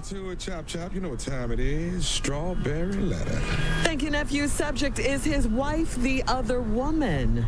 To a chop chop, you know what time it is. Strawberry letter. Thank you, nephew. Subject is his wife, the other woman.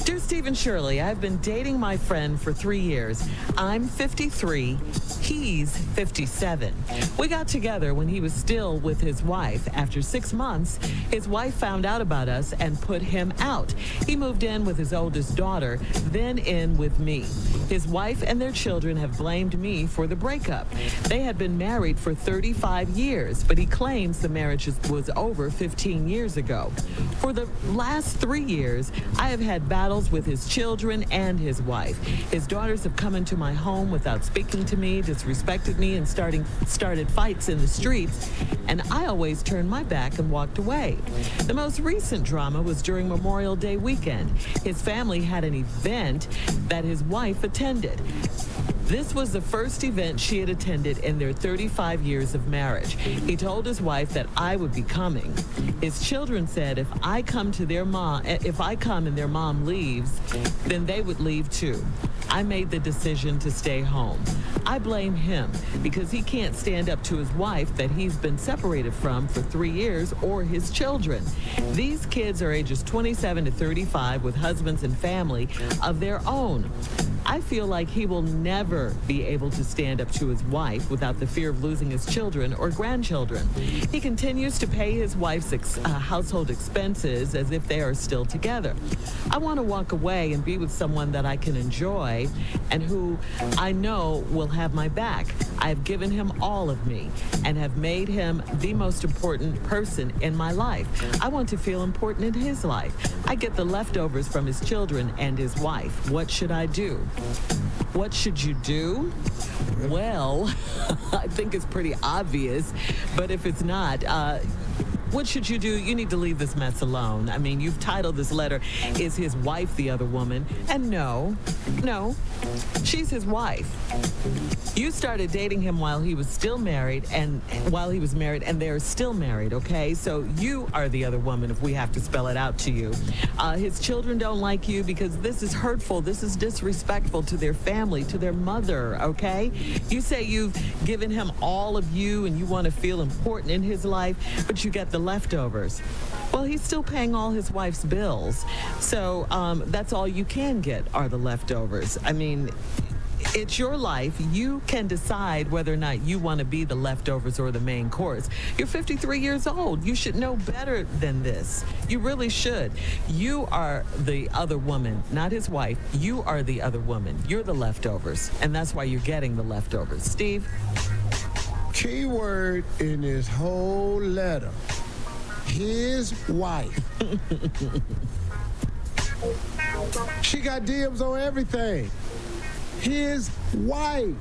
Dear Steve and Shirley, I've been dating my friend for 3 years. I'm 53. He's 57. We got together when he was still with his wife. After 6 months, his wife found out about us and put him out. He moved in with his oldest daughter, then in with me. His wife and their children have blamed me for the breakup. They had been married for 35 years, but he claims the marriage was over 15 years ago. For the last 3 years, I have had battles with his children and his wife. His daughters have come into my home without speaking to me, disrespected me, and started fights in the streets, and I always turned my back and walked away. The most recent drama was during Memorial Day weekend. His family had an event that his wife attended. This was the first event she had attended in their 35 years of marriage. He told his wife that I would be coming. His children said if I come and their mom leaves, then they would leave too. I made the decision to stay home. I blame him because he can't stand up to his wife that he's been separated from for 3 years or his children. These kids are ages 27 to 35 with husbands and family of their own. I feel like he will never be able to stand up to his wife without the fear of losing his children or grandchildren. He continues to pay his wife's household expenses as if they are still together. I want to walk away and be with someone that I can enjoy and who I know will have my back. I have given him all of me and have made him the most important person in my life. I want to feel important in his life. I get the leftovers from his children and his wife. What should I do? What should you do? Well, I think it's pretty obvious, but if it's not, what should you do? You need to leave this mess alone. I mean, you've titled this letter, Is His Wife the Other Woman? And no, she's his wife. You started dating him while he was married, and they're still married, okay? So you are the other woman if we have to spell it out to you. His children don't like you because this is hurtful. This is disrespectful to their family, to their mother, okay? You say you've given him all of you and you want to feel important in his life, but you get the leftovers. Well, he's still paying all his wife's bills. So that's all you can get are the leftovers. I mean, it's your life. You can decide whether or not you want to be the leftovers or the main course. You're 53 years old. You should know better than this. You really should. You are the other woman, not his wife. You are the other woman. You're the leftovers, and that's why you're getting the leftovers. Steve? Key word in this whole letter, his wife. She got dibs on everything. His wife.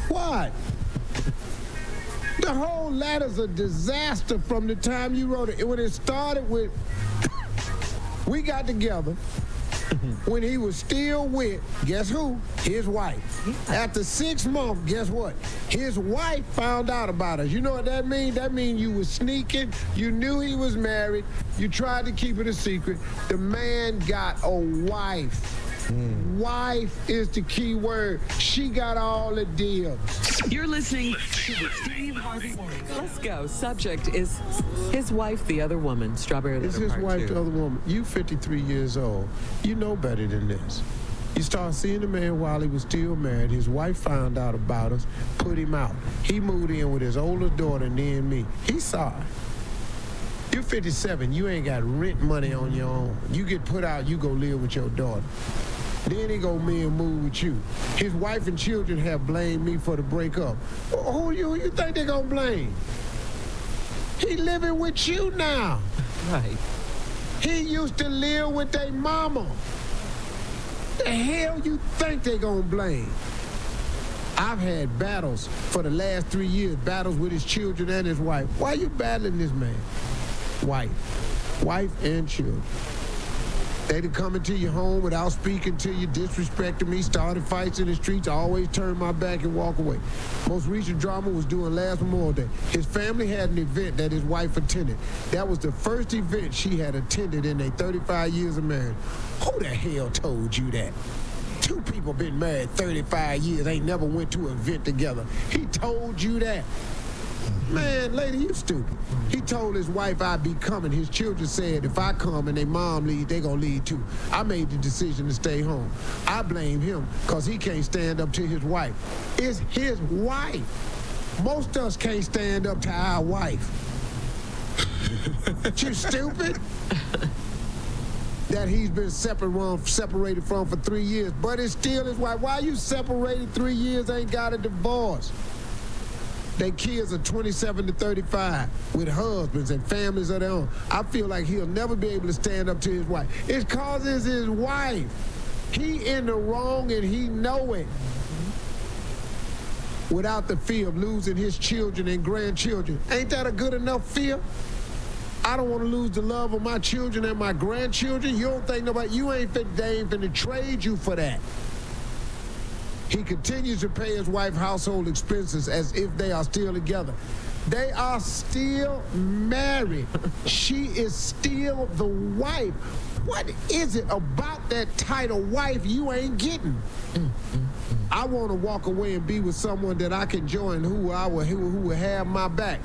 What? The whole letter's a disaster from the time you wrote it. When it started with, we got together when he was still with, guess who? His wife. After 6 months, guess what? His wife found out about us. You know what that means? That means you were sneaking. You knew he was married. You tried to keep it a secret. The man got a wife. Wife is the key word. She got all the deals. You're listening to the Steve Harvey Morning. Let's go. Subject is his wife, the other woman. Strawberry letter. It's his wife, the other woman. You 53 years old. You know better than this. You start seeing the man while he was still married. His wife found out about us, put him out. He moved in with his oldest daughter and then me. He saw it. You're 57. You ain't got rent money on your own. You get put out, you go live with your daughter. Then he go me and move with you. His wife and children have blamed me for the breakup. Who you think they gonna blame? He living with you now. Right. He used to live with their mama. The hell you think they gonna blame? I've had battles for the last 3 years, battles with his children and his wife. Why you battling this man? Wife. wife and children. They'd come into your home without speaking to you, disrespecting me, started fights in the streets, I always turned my back and walk away. Most recent drama was during last Memorial Day. His family had an event that his wife attended. That was the first event she had attended in their 35 years of marriage. Who the hell told you that? Two people been married 35 years, ain't never went to an event together. He told you that. Man, lady, you stupid. He told his wife I'd be coming. His children said if I come and their mom leave, they gonna leave too. I made the decision to stay home. I blame him because he can't stand up to his wife. It's his wife. Most of us can't stand up to our wife. You stupid? That he's been separated from for 3 years, but it's still his wife. Why you separated 3 years, ain't got a divorce? Their kids are 27 to 35 with husbands and families of their own. I feel like he'll never be able to stand up to his wife. It's cause it's his wife. He in the wrong and he know it. Without the fear of losing his children and grandchildren. Ain't that a good enough fear? I don't want to lose the love of my children and my grandchildren. You don't think nobody, they ain't finna trade you for that. He continues to pay his wife household expenses as if they are still together. They are still married. She is still the wife. What is it about that title wife you ain't getting? I want to walk away and be with someone that I can join who will have my back.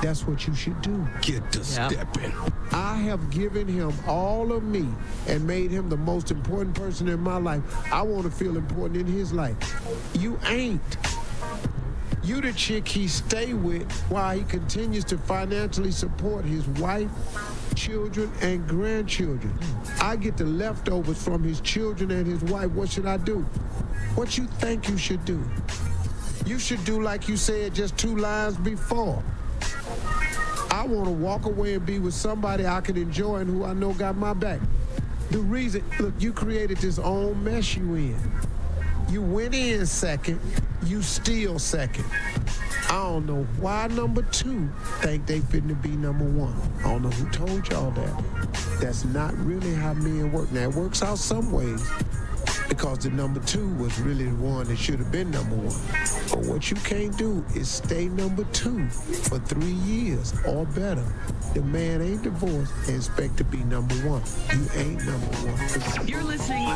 That's what you should do. Get to stepping. I have given him all of me and made him the most important person in my life. I want to feel important in his life. You ain't. You the chick he stay with while he continues to financially support his wife, children, and grandchildren. I get the leftovers from his children and his wife. What should I do? What you think you should do? You should do like you said just 2 lines before. I want to walk away and be with somebody I can enjoy and who I know got my back. The reason, look, you created this own mess you in. You went in second, you still second. I don't know why number 2 think they finna be number 1. I don't know who told y'all that. That's not really how men work. Now, it works out some ways because the number 2 was really the one that should have been number 1. But what you can't do is stay number 2 for 3 years or better. The man ain't divorced and expect to be number 1. You ain't number 1. You're listening.